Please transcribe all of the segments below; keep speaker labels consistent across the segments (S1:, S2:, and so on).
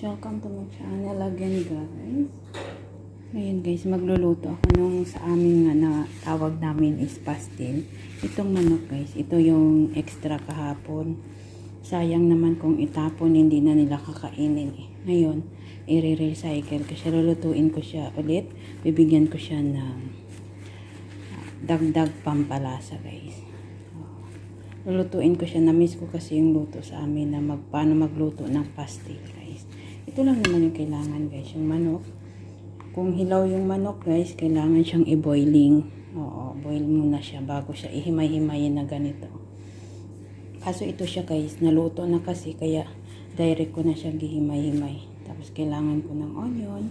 S1: welcome to my channel again guys. Ngayon guys, magluluto ako nung sa amin nga na tawag namin is pastil. Itong manok guys, ito yung extra kahapon. Sayang naman kung itapon, hindi na nila kakainin eh. Ngayon, i-recycle ko siya, lulutuin ko siya ulit. Bibigyan ko siya ng dagdag pampalasa guys. Lulutuin ko siya, na-miss ko kasi yung luto sa amin na paano magluto ng pastil guys. Ito lang naman yung kailangan guys, yung manok. Kung hilaw yung manok guys, kailangan siyang i-boiling. Oo, boil muna siya bago siya ihimay-himayin na ganito. Kaso ito siya guys, naluto na kasi kaya direct ko na siya gihimay-himay. Tapos kailangan ko ng onion,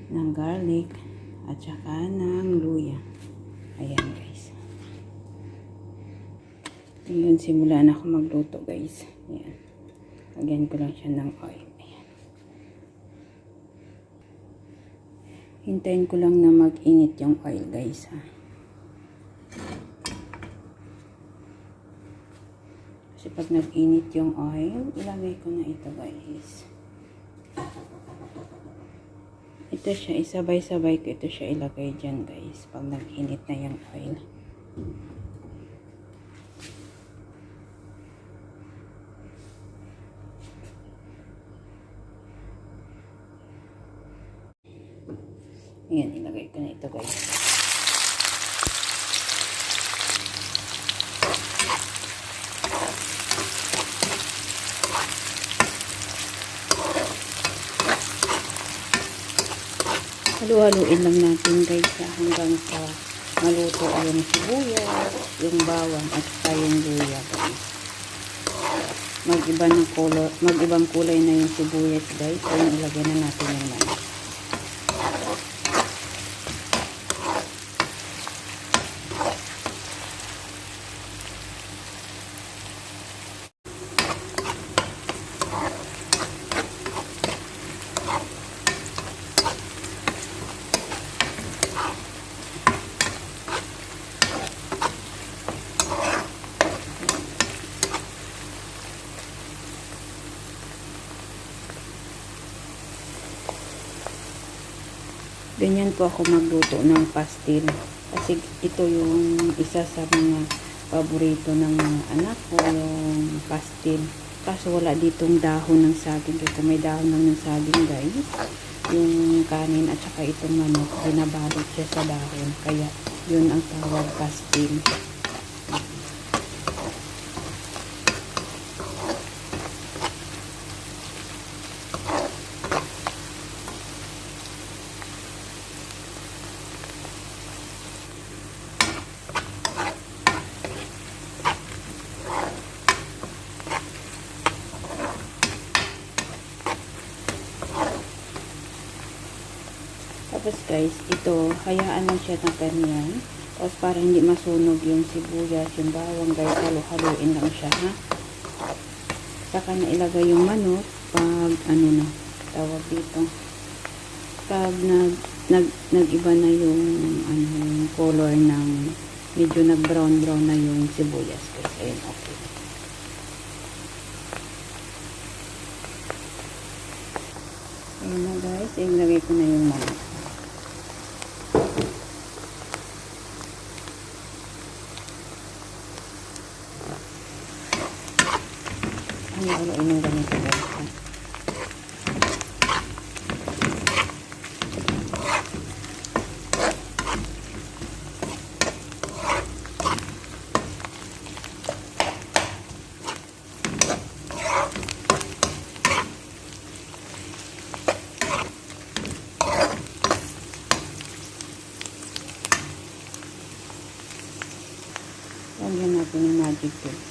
S1: ng garlic, at saka ng luya. Ayan guys. Ngayon, simula na ako magluto guys. Ayan. Lagyan ko lang siya ng oil. Ayan. Hintayin ko lang na mag-init yung oil guys ha. Kasi pag nag-init yung oil, ilagay ko na ito guys. Ito siya, isabay-sabay ko ito siya ilagay dyan guys. Pag nag-init na yung oil. Ayan, ilagay ko na ito guys. Halu-haluin lang natin guys hanggang sa maluto yung sibuyas, yung bawang at yung luya guys. Mag-ibang kulay na yung sibuyas guys. Ayun, ilagay na natin yung manok. Ganyan po ako magluto ng pastil. Kasi ito yung isa sa mga paborito ng mga anak ko, yung pastil. Kaso wala ditong dahon ng saging. Kasi may dahon ng saging guys. Yung kanin at saka itong manok, binabalot siya sa dahon. Kaya yun ang tawag pastil. Tapos guys, ito, hayaan lang siya ng ganyan. Tapos para hindi masunog yung sibuyas, yung bawang guys, halo-haluin lang siya ha. Saka na ilagay yung manok pag ano na, tawag dito. Pag nag-iba na yung ano, yung color ng medyo nag-brown-brown na yung sibuyas guys. Ayun, okay. Ayun na guys, ilagay ko na yung manok. Haluin ng ganito guys. Lagyan natin yung magic cube.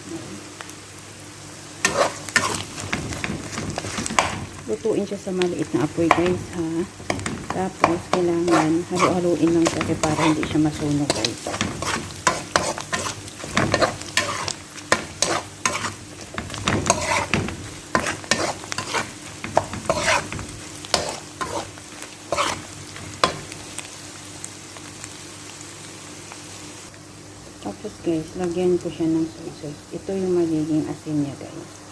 S1: Lutuin siya sa maliit na apoy guys ha. Tapos kailangan halu-haluin lang siya para hindi siya masunog guys. Tapos guys, lagyan ko siya ng soy sauce. Ito yung magiging asin niya guys.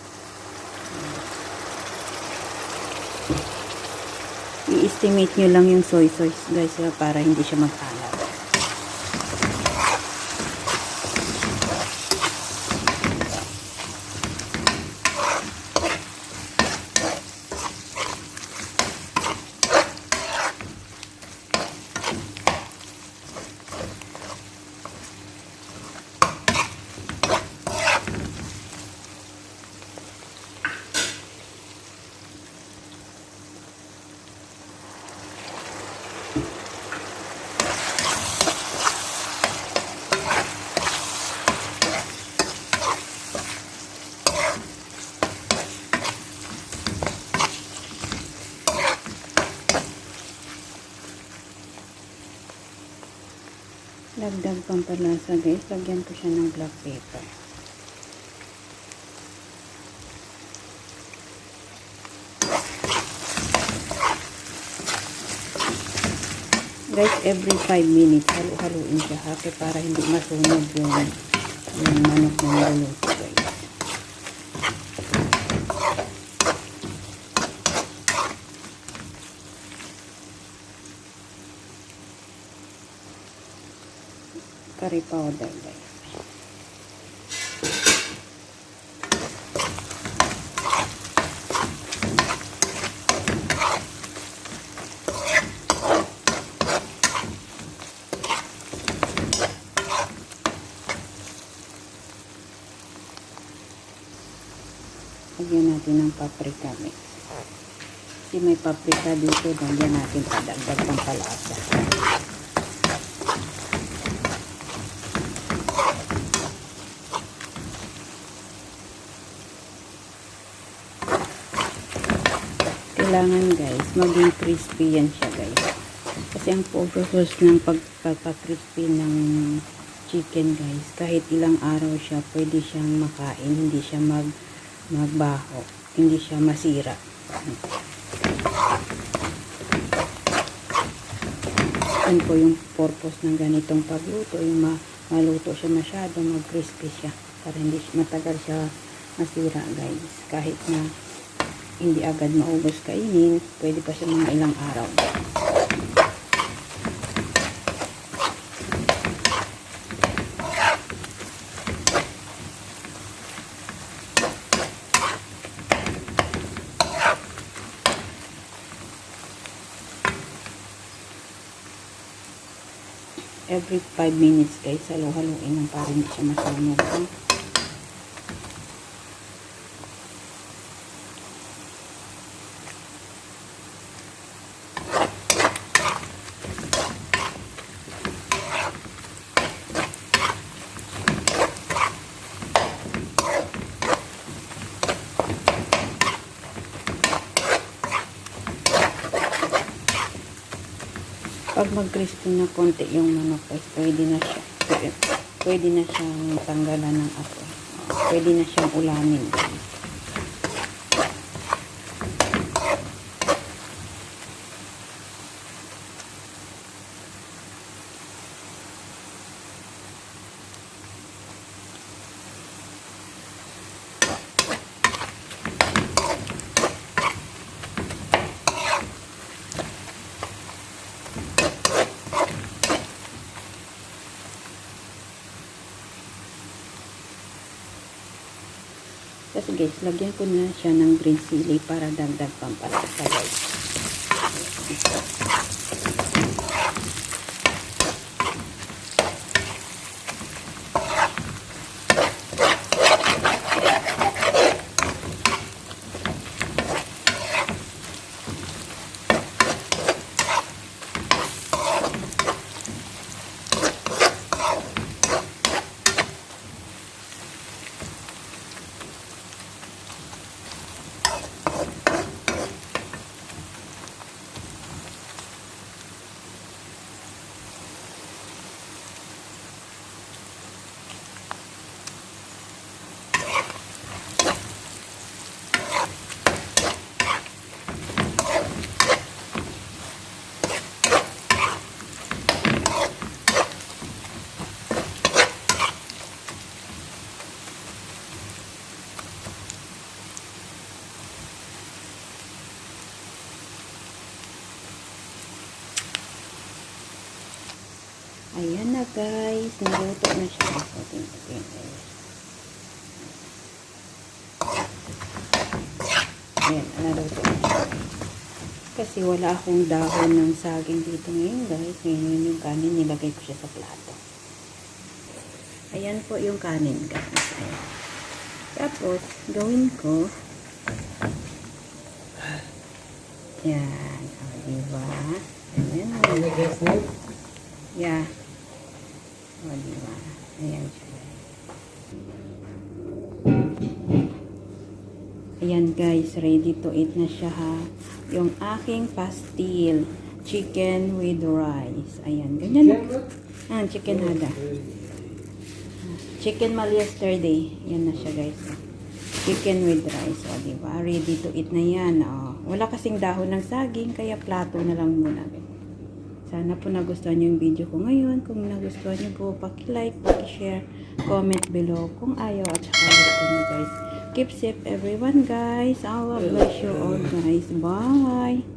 S1: I-estimate nyo lang yung soy sauce guys para hindi siya magkalat. Dagdag pampalasa guys, lagyan ko siya ng black pepper. Guys, every 5 minutes halu-haluin siya para hindi masunog yung manok na niluluto guys. Curry powder guys. Lagyan natin ng paprika mix. Kasi may paprika dito, lagyan natin padagdag pampalasa. Kailangan guys, maging crispy yan siya guys. Kasi ang purpose ng pagpa-crispy ng chicken guys, kahit ilang araw siya, pwede siyang makain, hindi siya magbaho, hindi siya masira. Yan po yung purpose ng ganitong pagluto, yung maluto siya masyado, mag-crispy siya, para hindi matagal siya masira guys. Kahit na hindi agad maubos kainin, pwede pa siya mga ilang araw. Every 5 minutes guys, halo-haloin lang para hindi siya masunog. Pag mag-crispy na konti yung manok guys, pwede na siyang tanggalan ng apoy. Pwede na siyang ulamin guys. Tapos guys, lagyan ko na siya ng green chili para dagdag pampalasa guys. Ayan na guys, naluto na siya. So, tingnan guys. Ayan, naluto na siya. Kasi wala akong dahon ng saging dito ngayon guys. Ngayon yung kanin, nilagay ko siya sa plato. Ayan po yung kanin guys. Ayan. Tapos, gawin ko. Yan. O, diba? Ayan. Yeah. O, diba? Ayan siya. Ayan guys, ready to eat na siya ha. Yung aking pastil. Chicken with rice. Ayan, ganyan na. Chicken hada. Chicken mal yesterday. Yan na siya guys. Chicken with rice. O, diba? Ready to eat na yan. O, wala kasing dahon ng saging, kaya plato na lang muna. Sana po nagustuhan nyo yung video ko ngayon. Kung nagustuhan nyo po, paki-like, paki-share, comment below kung ayaw at saka gusto nyo guys. Keep safe everyone guys. Allah bless you all guys. Bye!